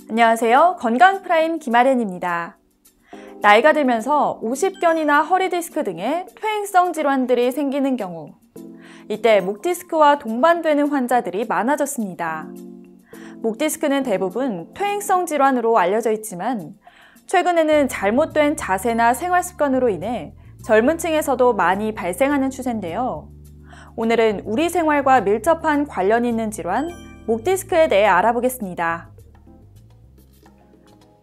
안녕하세요. 건강프라임 김아련입니다. 나이가 들면서 오십견이나 허리디스크 등의 퇴행성 질환들이 생기는 경우, 이때 목디스크와 동반되는 환자들이 많아졌습니다. 목디스크는 대부분 퇴행성 질환으로 알려져 있지만 최근에는 잘못된 자세나 생활습관으로 인해 젊은 층에서도 많이 발생하는 추세인데요. 오늘은 우리 생활과 밀접한 관련이 있는 질환, 목디스크에 대해 알아보겠습니다.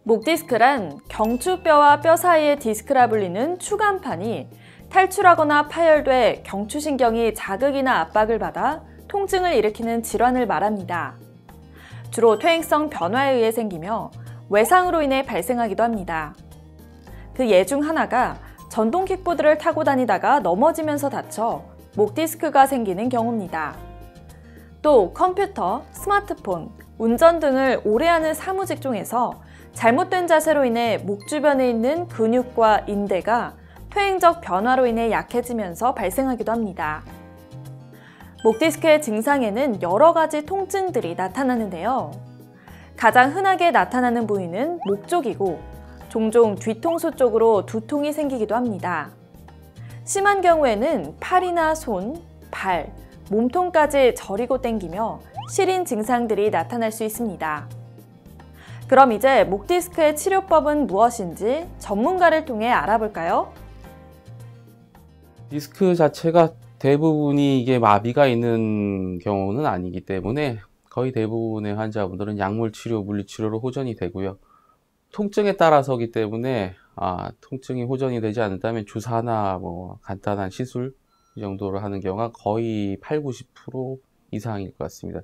목디스크란 경추뼈와 뼈 사이의 디스크라 불리는 추간판이 탈출하거나 파열돼 경추신경이 자극이나 압박을 받아 통증을 일으키는 질환을 말합니다. 주로 퇴행성 변화에 의해 생기며 외상으로 인해 발생하기도 합니다. 그 예 중 하나가 전동 킥보드를 타고 다니다가 넘어지면서 다쳐 목디스크가 생기는 경우입니다. 또 컴퓨터, 스마트폰, 운전 등을 오래 하는 사무직종에서 잘못된 자세로 인해 목 주변에 있는 근육과 인대가 퇴행적 변화로 인해 약해지면서 발생하기도 합니다. 목디스크의 증상에는 여러 가지 통증들이 나타나는데요. 가장 흔하게 나타나는 부위는 목 쪽이고 종종 뒤통수 쪽으로 두통이 생기기도 합니다. 심한 경우에는 팔이나 손, 발, 몸통까지 저리고 땡기며 시린 증상들이 나타날 수 있습니다. 그럼 이제 목디스크의 치료법은 무엇인지 전문가를 통해 알아볼까요? 디스크 자체가 대부분이 이게 마비가 있는 경우는 아니기 때문에 거의 대부분의 환자분들은 약물 치료, 물리 치료로 호전이 되고요. 통증에 따라서기 때문에 통증이 호전이 되지 않는다면 주사나 간단한 시술 이 정도로 하는 경우가 거의 80~90% 이상일 것 같습니다.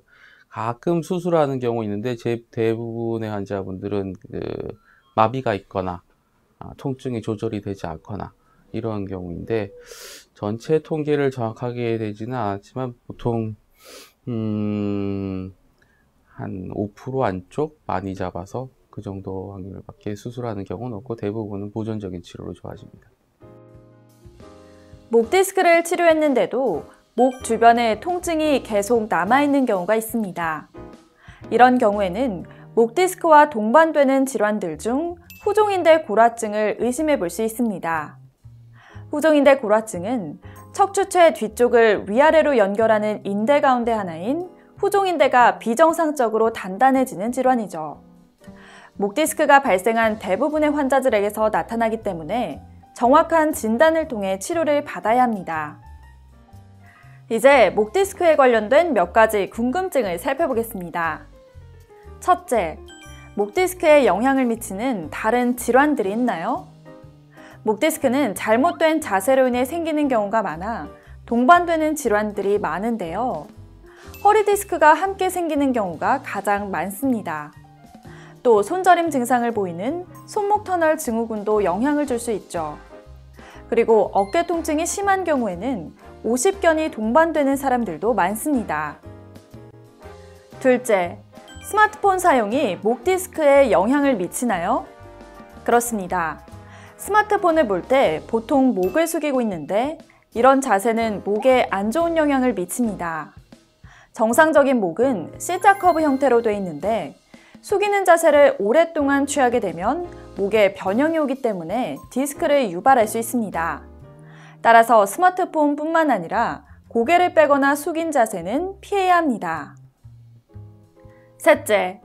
가끔 수술하는 경우 있는데 대부분의 환자분들은 마비가 있거나 통증이 조절이 되지 않거나 이런 경우인데 전체 통계를 정확하게 되지는 않았지만 보통 한 5% 안쪽 많이 잡아서 그 정도 확률밖에 수술하는 경우는 없고 대부분은 보존적인 치료로 좋아집니다. 목디스크를 치료했는데도 목 주변에 통증이 계속 남아있는 경우가 있습니다. 이런 경우에는 목디스크와 동반되는 질환들 중 후종인대 골화증을 의심해 볼 수 있습니다. 후종인대 골화증은 척추체 뒤쪽을 위아래로 연결하는 인대 가운데 하나인 후종인대가 비정상적으로 단단해지는 질환이죠. 목디스크가 발생한 대부분의 환자들에게서 나타나기 때문에 정확한 진단을 통해 치료를 받아야 합니다. 이제 목디스크에 관련된 몇 가지 궁금증을 살펴보겠습니다. 첫째, 목디스크에 영향을 미치는 다른 질환들이 있나요? 목디스크는 잘못된 자세로 인해 생기는 경우가 많아 동반되는 질환들이 많은데요. 허리디스크가 함께 생기는 경우가 가장 많습니다. 또 손저림 증상을 보이는 손목 터널 증후군도 영향을 줄 수 있죠. 그리고 어깨 통증이 심한 경우에는 오십견이 동반되는 사람들도 많습니다. 둘째, 스마트폰 사용이 목디스크에 영향을 미치나요? 그렇습니다. 스마트폰을 볼 때 보통 목을 숙이고 있는데 이런 자세는 목에 안 좋은 영향을 미칩니다. 정상적인 목은 C자 커브 형태로 되어 있는데 숙이는 자세를 오랫동안 취하게 되면 목에 변형이 오기 때문에 디스크를 유발할 수 있습니다. 따라서 스마트폰뿐만 아니라 고개를 빼거나 숙인 자세는 피해야 합니다. 셋째,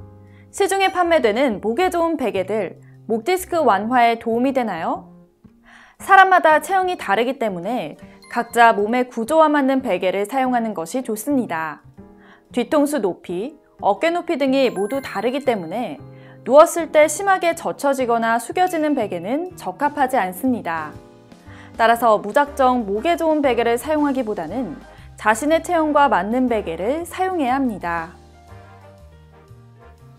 시중에 판매되는 목에 좋은 베개들, 목디스크 완화에 도움이 되나요? 사람마다 체형이 다르기 때문에 각자 몸의 구조와 맞는 베개를 사용하는 것이 좋습니다. 뒤통수 높이, 어깨 높이 등이 모두 다르기 때문에 누웠을 때 심하게 젖혀지거나 숙여지는 베개는 적합하지 않습니다. 따라서 무작정 목에 좋은 베개를 사용하기보다는 자신의 체형과 맞는 베개를 사용해야 합니다.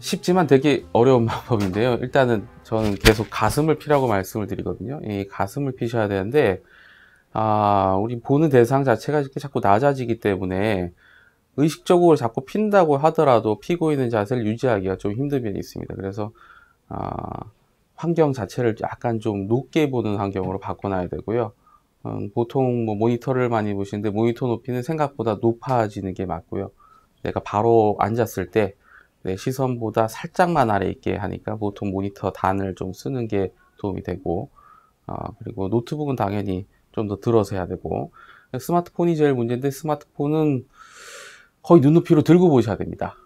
쉽지만 되게 어려운 방법인데요. 일단은 저는 계속 가슴을 피라고 말씀을 드리거든요. 이 가슴을 피셔야 되는데 우리 보는 대상 자체가 이렇게 자꾸 낮아지기 때문에 의식적으로 자꾸 핀다고 하더라도 피고 있는 자세를 유지하기가 좀 힘든 면이 있습니다. 그래서 환경 자체를 약간 좀 높게 보는 환경으로 바꿔놔야 되고요. 보통 모니터를 많이 보시는데 모니터 높이는 생각보다 높아지는 게 맞고요. 내가 바로 앉았을 때 내 시선보다 살짝만 아래 있게 하니까 보통 모니터 단을 좀 쓰는 게 도움이 되고, 그리고 노트북은 당연히 좀 더 들어서 해야 되고, 스마트폰이 제일 문제인데 스마트폰은 거의 눈높이로 들고 보셔야 됩니다.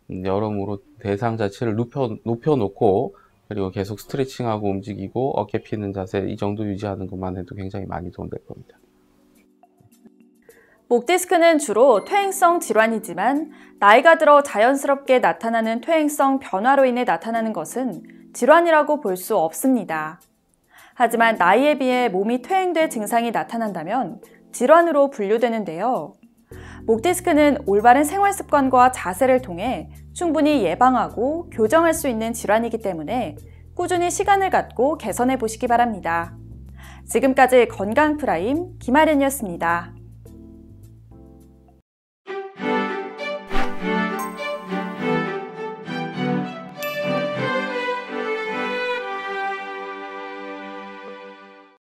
여러모로 대상 자체를 높여놓고 그리고 계속 스트레칭하고 움직이고 어깨 피는 자세 이 정도 유지하는 것만 해도 굉장히 많이 도움될 겁니다. 목 디스크는 주로 퇴행성 질환이지만 나이가 들어 자연스럽게 나타나는 퇴행성 변화로 인해 나타나는 것은 질환이라고 볼 수 없습니다. 하지만 나이에 비해 몸이 퇴행될 증상이 나타난다면 질환으로 분류되는데요. 목 디스크는 올바른 생활 습관과 자세를 통해 충분히 예방하고 교정할 수 있는 질환이기 때문에 꾸준히 시간을 갖고 개선해 보시기 바랍니다. 지금까지 건강 프라임 김아련이었습니다.